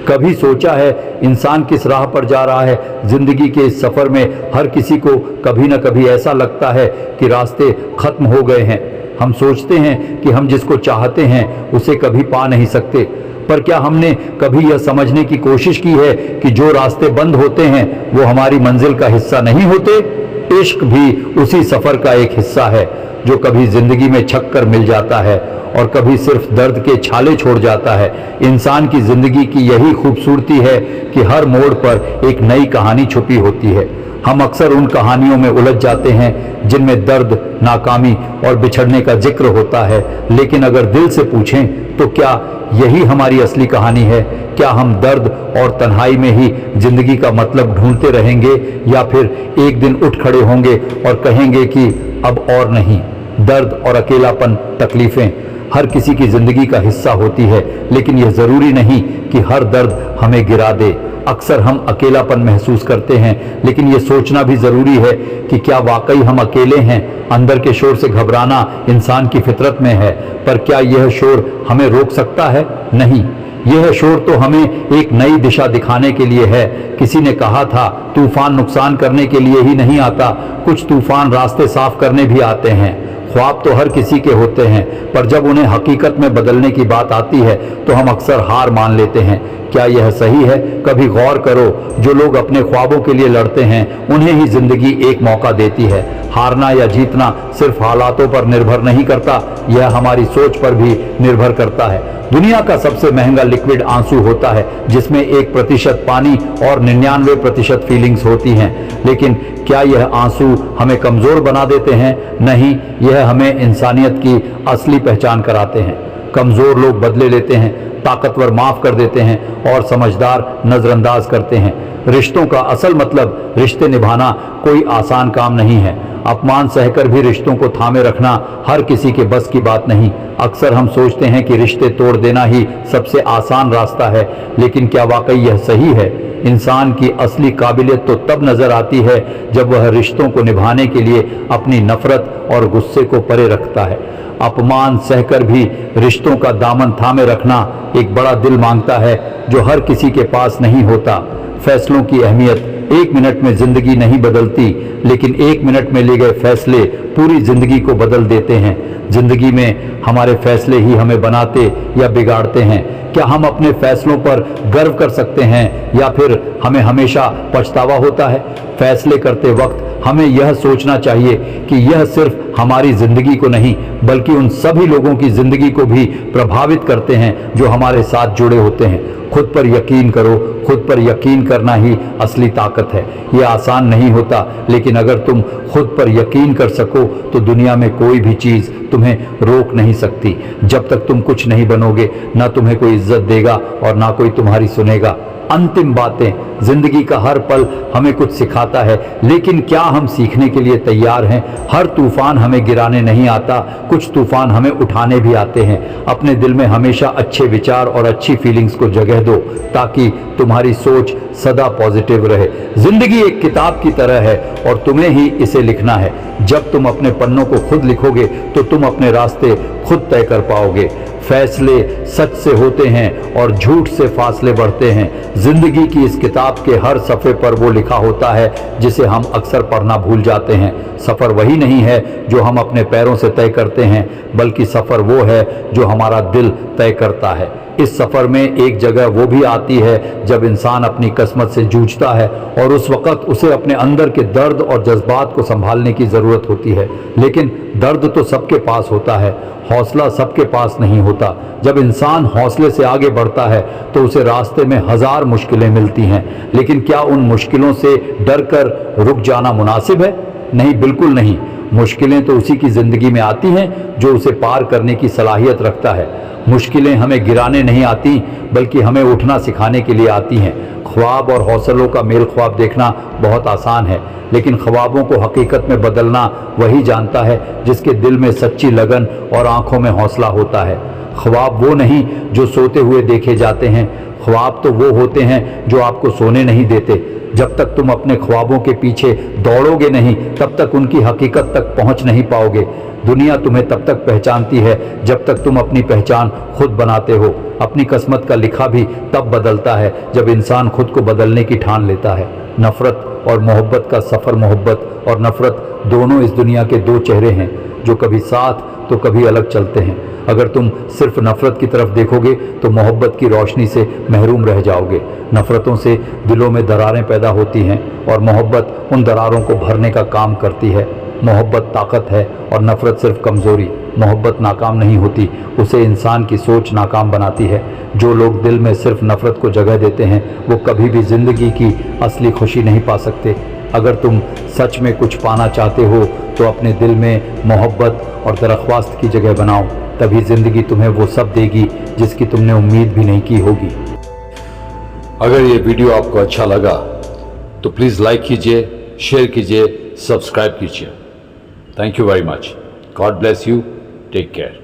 कभी सोचा है इंसान किस राह पर जा रहा है? जिंदगी के इस सफर में हर किसी को कभी न कभी ऐसा लगता है कि रास्ते खत्म हो गए हैं। हम सोचते हैं कि हम जिसको चाहते हैं उसे कभी पा नहीं सकते, पर क्या हमने कभी यह समझने की कोशिश की है कि जो रास्ते बंद होते हैं वो हमारी मंजिल का हिस्सा नहीं होते? इश्क भी उसी सफर का एक हिस्सा है जो कभी जिंदगी में छक कर मिल जाता है और कभी सिर्फ दर्द के छाले छोड़ जाता है। इंसान की जिंदगी की यही खूबसूरती है कि हर मोड़ पर एक नई कहानी छुपी होती है। हम अक्सर उन कहानियों में उलझ जाते हैं जिनमें दर्द, नाकामी और बिछड़ने का जिक्र होता है, लेकिन अगर दिल से पूछें तो क्या यही हमारी असली कहानी है? क्या हम दर्द और तन्हाई में ही जिंदगी का मतलब ढूंढते रहेंगे, या फिर एक दिन उठ खड़े होंगे और कहेंगे कि अब और नहीं? दर्द और अकेलापन, तकलीफें हर किसी की जिंदगी का हिस्सा होती है, लेकिन यह जरूरी नहीं कि हर दर्द हमें गिरा दे। अक्सर हम अकेलापन महसूस करते हैं, लेकिन यह सोचना भी जरूरी है कि क्या वाकई हम अकेले हैं? अंदर के शोर से घबराना इंसान की फितरत में है, पर क्या यह शोर हमें रोक सकता है? नहीं, यह शोर तो हमें एक नई दिशा दिखाने के लिए है। किसी ने कहा था, तूफान नुकसान करने के लिए ही नहीं आता, कुछ तूफान रास्ते साफ करने भी आते हैं। ख्वाब तो हर किसी के होते हैं, पर जब उन्हें हकीकत में बदलने की बात आती है तो हम अक्सर हार मान लेते हैं। क्या यह सही है? कभी गौर करो, जो लोग अपने ख्वाबों के लिए लड़ते हैं उन्हें ही जिंदगी एक मौका देती है। हारना या जीतना सिर्फ हालातों पर निर्भर नहीं करता, यह हमारी सोच पर भी निर्भर करता है। दुनिया का सबसे महंगा लिक्विड आंसू होता है, जिसमें 1% पानी और 99% फीलिंग्स होती हैं। लेकिन क्या यह आंसू हमें कमजोर बना देते हैं? नहीं, यह हमें इंसानियत की असली पहचान कराते हैं। कमजोर लोग बदले लेते हैं, ताकतवर माफ कर देते हैं और समझदार नजरअंदाज करते हैं। रिश्तों का असल मतलब रिश्ते निभाना कोई आसान काम नहीं है। अपमान सहकर भी रिश्तों को थामे रखना हर किसी के बस की बात नहीं। अक्सर हम सोचते हैं कि रिश्ते तोड़ देना ही सबसे आसान रास्ता है, लेकिन क्या वाकई यह सही है? इंसान की असली काबिलियत तो तब नजर आती है जब वह रिश्तों को निभाने के लिए अपनी नफरत और गुस्से को परे रखता है। अपमान सहकर भी रिश्तों का दामन थामे रखना एक बड़ा दिल मांगता है, जो हर किसी के पास नहीं होता। फैसलों की अहमियत 1 मिनट में जिंदगी नहीं बदलती, लेकिन 1 मिनट में लिए गए फैसले पूरी जिंदगी को बदल देते हैं। जिंदगी में हमारे फैसले ही हमें बनाते या बिगाड़ते हैं। क्या हम अपने फैसलों पर गर्व कर सकते हैं, या फिर हमें हमेशा पछतावा होता है? फैसले करते वक्त हमें यह सोचना चाहिए कि यह सिर्फ हमारी जिंदगी को नहीं, बल्कि उन सभी लोगों की जिंदगी को भी प्रभावित करते हैं जो हमारे साथ जुड़े होते हैं। खुद पर यकीन करो, खुद पर यकीन करना ही असली ताकत है। यह आसान नहीं होता, लेकिन अगर तुम खुद पर यकीन कर सको तो दुनिया में कोई भी चीज़ तुम्हें रोक नहीं सकती। जब तक तुम कुछ नहीं बनोगे, ना तुम्हें कोई इज्जत देगा और ना कोई तुम्हारी सुनेगा। अंतिम बातें, जिंदगी का हर पल हमें कुछ सिखाता है, लेकिन क्या हम सीखने के लिए तैयार हैं? हर तूफान हमें गिराने नहीं आता, कुछ तूफान हमें उठाने भी आते हैं। अपने दिल में हमेशा अच्छे विचार और अच्छी फीलिंग्स को जगह दो, ताकि तुम्हारी सोच सदा पॉजिटिव रहे। जिंदगी एक किताब की तरह है और तुम्हें ही इसे लिखना है। जब तुम अपने पन्नों को खुद लिखोगे तो तुम अपने रास्ते खुद तय कर पाओगे। फैसले सच से होते हैं और झूठ से फासले बढ़ते हैं। जिंदगी की इस किताब के हर सफ़े पर वो लिखा होता है जिसे हम अक्सर पढ़ना भूल जाते हैं। सफ़र वही नहीं है जो हम अपने पैरों से तय करते हैं, बल्कि सफ़र वो है जो हमारा दिल तय करता है। इस सफ़र में एक जगह वो भी आती है जब इंसान अपनी किस्मत से जूझता है, और उस वक़्त उसे अपने अंदर के दर्द और जज्बात को संभालने की ज़रूरत होती है। लेकिन दर्द तो सबके पास होता है, हौसला सबके पास नहीं होता। जब इंसान हौसले से आगे बढ़ता है तो उसे रास्ते में 1000 मुश्किलें मिलती हैं, लेकिन क्या उन मुश्किलों से डर कर रुक जाना मुनासिब है? नहीं, बिल्कुल नहीं। मुश्किलें तो उसी की ज़िंदगी में आती हैं जो उसे पार करने की सलाहियत रखता है। मुश्किलें हमें गिराने नहीं आती, बल्कि हमें उठना सिखाने के लिए आती हैं। ख्वाब और हौसलों का मेल ख्वाब देखना बहुत आसान है, लेकिन ख्वाबों को हकीकत में बदलना वही जानता है जिसके दिल में सच्ची लगन और आंखों में हौसला होता है। ख्वाब वो नहीं जो सोते हुए देखे जाते हैं, ख्वाब तो वो होते हैं जो आपको सोने नहीं देते। जब तक तुम अपने ख्वाबों के पीछे दौड़ोगे नहीं, तब तक उनकी हकीकत तक पहुंच नहीं पाओगे। दुनिया तुम्हें तब तक पहचानती है जब तक तुम अपनी पहचान खुद बनाते हो। अपनी किस्मत का लिखा भी तब बदलता है जब इंसान खुद को बदलने की ठान लेता है। नफ़रत और मोहब्बत का सफ़र, मोहब्बत और नफ़रत दोनों इस दुनिया के दो चेहरे हैं जो कभी साथ तो कभी अलग चलते हैं। अगर तुम सिर्फ नफ़रत की तरफ देखोगे तो मोहब्बत की रोशनी से महरूम रह जाओगे। नफ़रतों से दिलों में दरारें पैदा होती हैं और मोहब्बत उन दरारों को भरने का काम करती है। मोहब्बत ताकत है और नफ़रत सिर्फ कमज़ोरी। मोहब्बत नाकाम नहीं होती, उसे इंसान की सोच नाकाम बनाती है। जो लोग दिल में सिर्फ नफ़रत को जगह देते हैं वो कभी भी ज़िंदगी की असली खुशी नहीं पा सकते। अगर तुम सच में कुछ पाना चाहते हो तो अपने दिल में मोहब्बत और दरख्वास्त की जगह बनाओ, तभी ज़िंदगी तुम्हें वो सब देगी जिसकी तुमने उम्मीद भी नहीं की होगी। अगर ये वीडियो आपको अच्छा लगा तो प्लीज़ लाइक कीजिए, शेयर कीजिए, सब्सक्राइब कीजिए। Thank you very much. God bless you. Take care.